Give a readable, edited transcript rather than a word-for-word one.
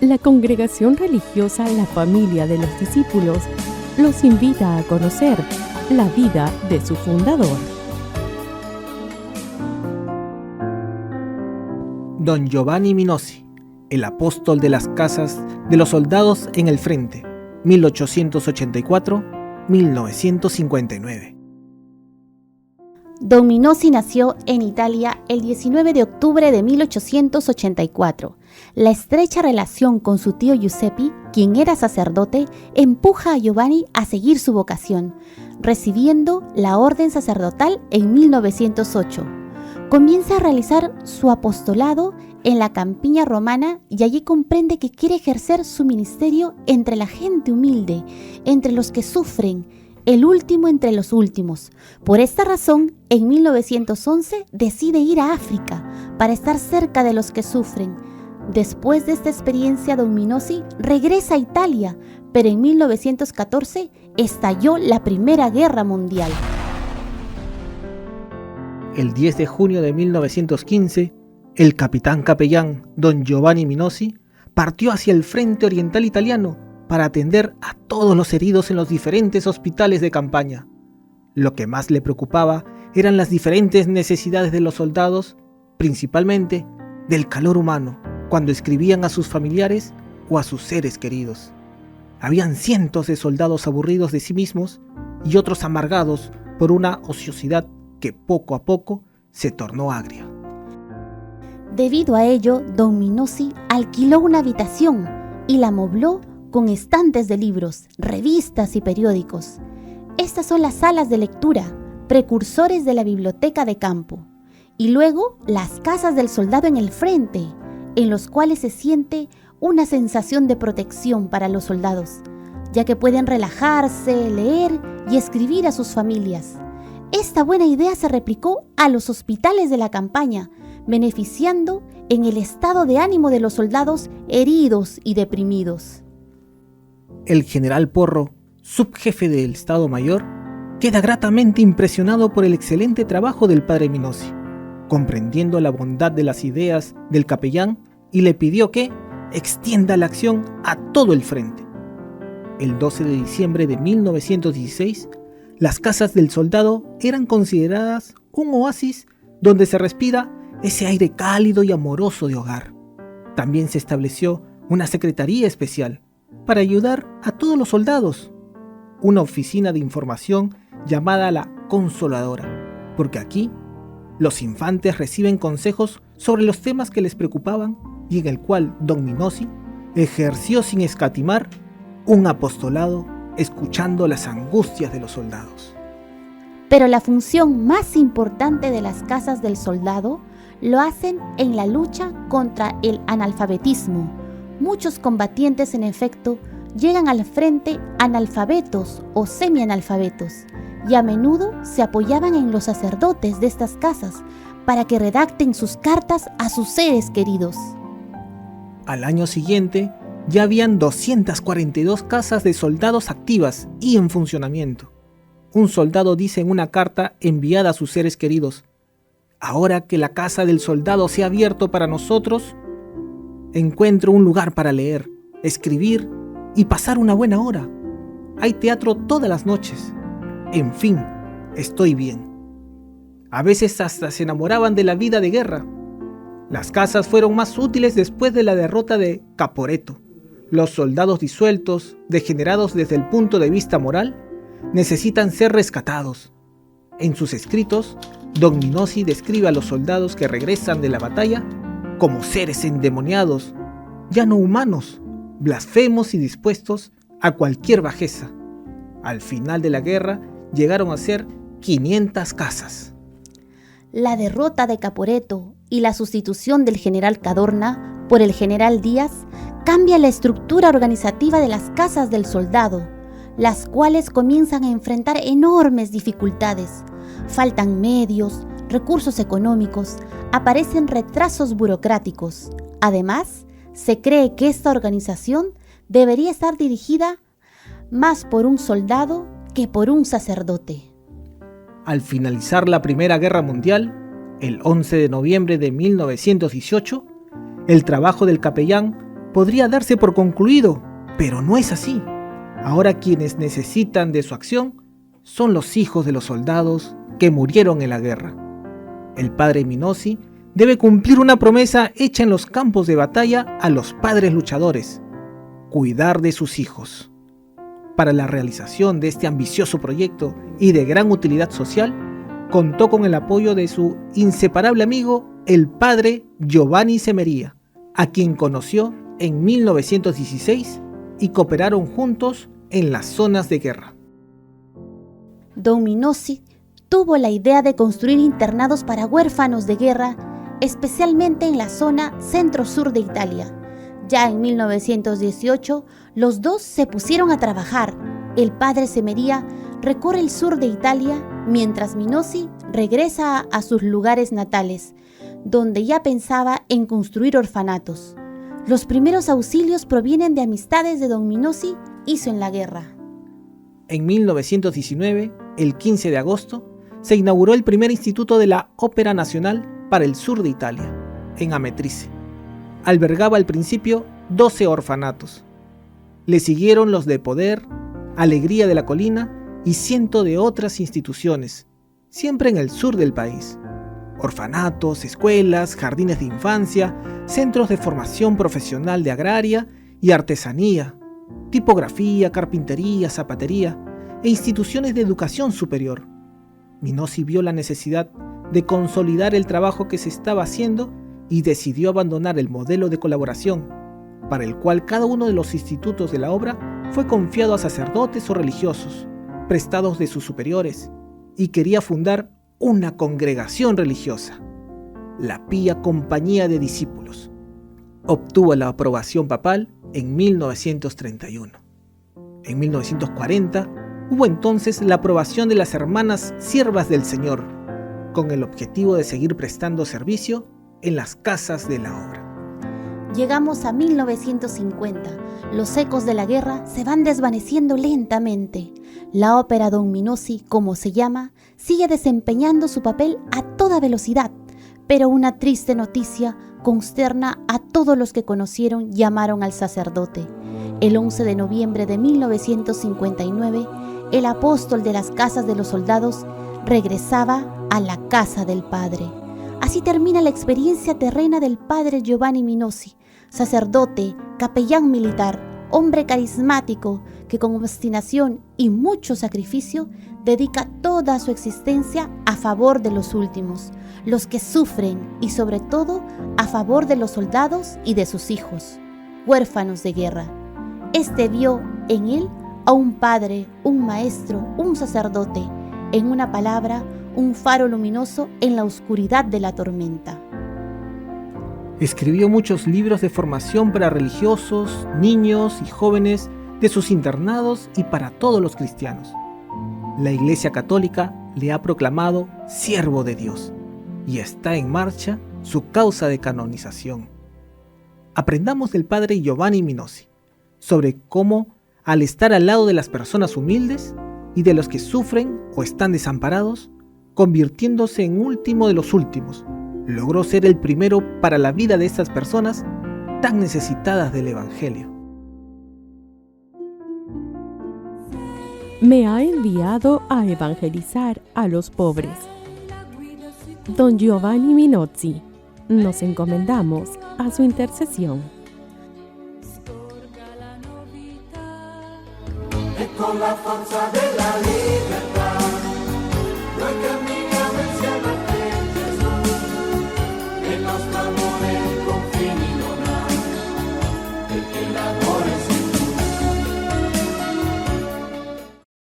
la congregación religiosa La Familia de los Discípulos los invita a conocer la vida de su fundador. Don Giovanni Minosi, el apóstol de las casas de los soldados en el frente, 1884-1959. Don Minosi nació en Italia el 19 de octubre de 1884. La estrecha relación con su tío Giuseppe, quien era sacerdote, empuja a Giovanni a seguir su vocación, recibiendo la orden sacerdotal en 1908. Comienza a realizar su apostolado en la campiña romana y allí comprende que quiere ejercer su ministerio entre la gente humilde, entre los que sufren, el último entre los últimos. Por esta razón, en 1911 decide ir a África para estar cerca de los que sufren. Después de esta experiencia, Don Minosi regresa a Italia, pero en 1914 estalló la Primera Guerra Mundial. El 10 de junio de 1915, el capitán capellán Don Giovanni Minosi partió hacia el frente oriental italiano para atender a todos los heridos en los diferentes hospitales de campaña. Lo que más le preocupaba eran las diferentes necesidades de los soldados, principalmente del calor humano, cuando escribían a sus familiares o a sus seres queridos. Habían cientos de soldados aburridos de sí mismos y otros amargados por una ociosidad que poco a poco se tornó agria. Debido a ello, Don Minosi alquiló una habitación y la amobló con estantes de libros, revistas y periódicos. Estas son las salas de lectura, precursores de la biblioteca de campo, y luego las casas del soldado en el frente, en los cuales se siente una sensación de protección para los soldados, ya que pueden relajarse, leer y escribir a sus familias. Esta buena idea se replicó a los hospitales de la campaña, beneficiando en el estado de ánimo de los soldados heridos y deprimidos. El general Porro, subjefe del Estado Mayor, queda gratamente impresionado por el excelente trabajo del padre Minosi, comprendiendo la bondad de las ideas del capellán, y le pidió que extienda la acción a todo el frente. El 12 de diciembre de 1916, las casas del soldado eran consideradas un oasis donde se respira ese aire cálido y amoroso de hogar. También se estableció una secretaría especial para ayudar a todos los soldados, una oficina de información llamada la Consoladora, porque aquí los infantes reciben consejos sobre los temas que les preocupaban y en el cual Don Minosi ejerció sin escatimar un apostolado escuchando las angustias de los soldados. Pero la función más importante de las casas del soldado lo hacen en la lucha contra el analfabetismo. Muchos combatientes, en efecto, llegan al frente analfabetos o semianalfabetos y a menudo se apoyaban en los sacerdotes de estas casas para que redacten sus cartas a sus seres queridos. Al año siguiente, ya habían 242 casas de soldados activas y en funcionamiento. Un soldado dice en una carta enviada a sus seres queridos: ahora que la casa del soldado se ha abierto para nosotros, encuentro un lugar para leer, escribir y pasar una buena hora. Hay teatro todas las noches. En fin, estoy bien. A veces hasta se enamoraban de la vida de guerra. Las casas fueron más útiles después de la derrota de Caporetto. Los soldados disueltos, degenerados desde el punto de vista moral, necesitan ser rescatados. En sus escritos, Don Minosi describe a los soldados que regresan de la batalla como seres endemoniados, ya no humanos, blasfemos y dispuestos a cualquier bajeza. Al final de la guerra llegaron a ser 500 casas. La derrota de Caporetto y la sustitución del general Cadorna por el general Díaz cambia la estructura organizativa de las casas del soldado, las cuales comienzan a enfrentar enormes dificultades. Faltan medios, recursos económicos, aparecen retrasos burocráticos. Además, se cree que esta organización debería estar dirigida más por un soldado que por un sacerdote. Al finalizar la Primera Guerra Mundial, el 11 de noviembre de 1918, el trabajo del capellán podría darse por concluido, pero no es así. Ahora quienes necesitan de su acción son los hijos de los soldados que murieron en la guerra. El padre Minosi debe cumplir una promesa hecha en los campos de batalla a los padres luchadores: cuidar de sus hijos. Para la realización de este ambicioso proyecto y de gran utilidad social, contó con el apoyo de su inseparable amigo, el padre Giovanni Semería, a quien conoció en 1916 y cooperaron juntos en las zonas de guerra. Don Minosi tuvo la idea de construir internados para huérfanos de guerra, especialmente en la zona centro-sur de Italia. Ya en 1918, los dos se pusieron a trabajar. El padre Semería recorre el sur de Italia, mientras Minosi regresa a sus lugares natales, donde ya pensaba en construir orfanatos. Los primeros auxilios provienen de amistades de don Minosi hizo en la guerra. En 1919, el 15 de agosto, se inauguró el primer instituto de la Ópera Nacional para el sur de Italia, en Amatrice. Albergaba al principio 12 orfanatos. Le siguieron los de Poder, Alegría de la Colina y cientos de otras instituciones, siempre en el sur del país. Orfanatos, escuelas, jardines de infancia, centros de formación profesional de agraria y artesanía, tipografía, carpintería, zapatería e instituciones de educación superior. Minosi vio la necesidad de consolidar el trabajo que se estaba haciendo y decidió abandonar el modelo de colaboración, para el cual cada uno de los institutos de la obra fue confiado a sacerdotes o religiosos, prestados de sus superiores, y quería fundar una congregación religiosa, la Pía Compañía de Discípulos. Obtuvo la aprobación papal en 1931. En 1940 hubo entonces la aprobación de las Hermanas Siervas del Señor, con el objetivo de seguir prestando servicio en las casas de la obra. Llegamos a 1950. Los ecos de la guerra se van desvaneciendo lentamente. La ópera Don Minosi, como se llama, sigue desempeñando su papel a toda velocidad, pero una triste noticia consterna a todos los que conocieron y llamaron al sacerdote. El 11 de noviembre de 1959, el apóstol de las casas de los soldados regresaba a la casa del Padre. Así termina la experiencia terrena del padre Giovanni Minosi, sacerdote, capellán militar, hombre carismático que con obstinación y mucho sacrificio dedica toda su existencia a favor de los últimos, los que sufren, y sobre todo a favor de los soldados y de sus hijos, huérfanos de guerra. Este vio en él a un padre, un maestro, un sacerdote, en una palabra, un faro luminoso en la oscuridad de la tormenta. Escribió muchos libros de formación para religiosos, niños y jóvenes de sus internados y para todos los cristianos. La Iglesia Católica le ha proclamado siervo de Dios y está en marcha su causa de canonización. Aprendamos del padre Giovanni Minosi sobre cómo, al estar al lado de las personas humildes y de los que sufren o están desamparados, convirtiéndose en último de los últimos, logró ser el primero para la vida de estas personas tan necesitadas del Evangelio. Me ha enviado a evangelizar a los pobres. Don Giovanni Minosi, nos encomendamos a su intercesión. Con la forza della libertà, noi camminiamo insieme a te, Gesù, e il nostro amore confini non ha, perché la